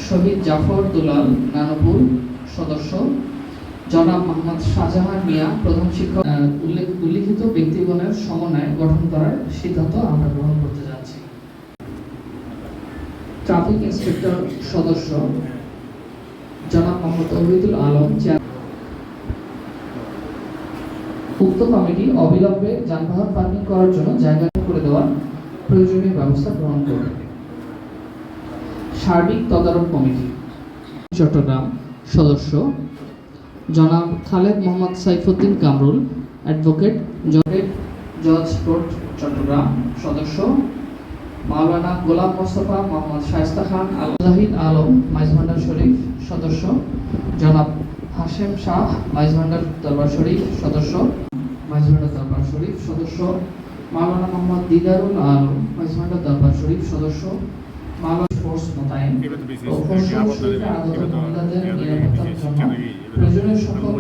শহীদ জাফর দুলাল নানুপুর সদস্য, জনাব মোহাম্মদ শাহজাহান মিয়া প্রধান শিক্ষক। উল্লিখিত ব্যক্তিগণের সমন্বয়ে গঠন করার সিদ্ধান্ত আমরা গ্রহণ করতে যাচ্ছি। ট্রাফিক ইন্সপেক্টর সদস্য জনাব মোহাম্মদ তৌহিদুল আলম। উক্ত কমিটি অবিলম্বে যানবাহন পার্কিং করার জন্য জায়গা করে দেওয়ার প্রয়োজনীয় ব্যবস্থা গ্রহণ করবে। সার্বিক তদারক কমিটি চট্টগ্রাম সদস্য জনাব খালেদ মোহাম্মদ সাইফুদ্দিন কামরুল অ্যাডভোকেট, জজ কোর্ট চট্টগ্রাম সদস্য মাওলানা গোলাম মোস্তফা মোহাম্মদ শায়েস্তা খান আল জাহিদ আলম মাইজভান্ডার শরীফ সদস্য, জনাব হাশেম শাহ মাইজভান্ডার দরবার শরীফ সদস্য, মাইজভান্ডার দরবার শরীফ সদস্য মাওলানা মোহাম্মদ দিদারুল আলম মাইজভান্ডার দরবার শরীফ সদস্য, মাওলানা ফোর্স মোতায়েন ও ফোর্স শরীফে আগত মহিলাদের নিরাপত্তার জন্য প্রয়োজনীয় সকল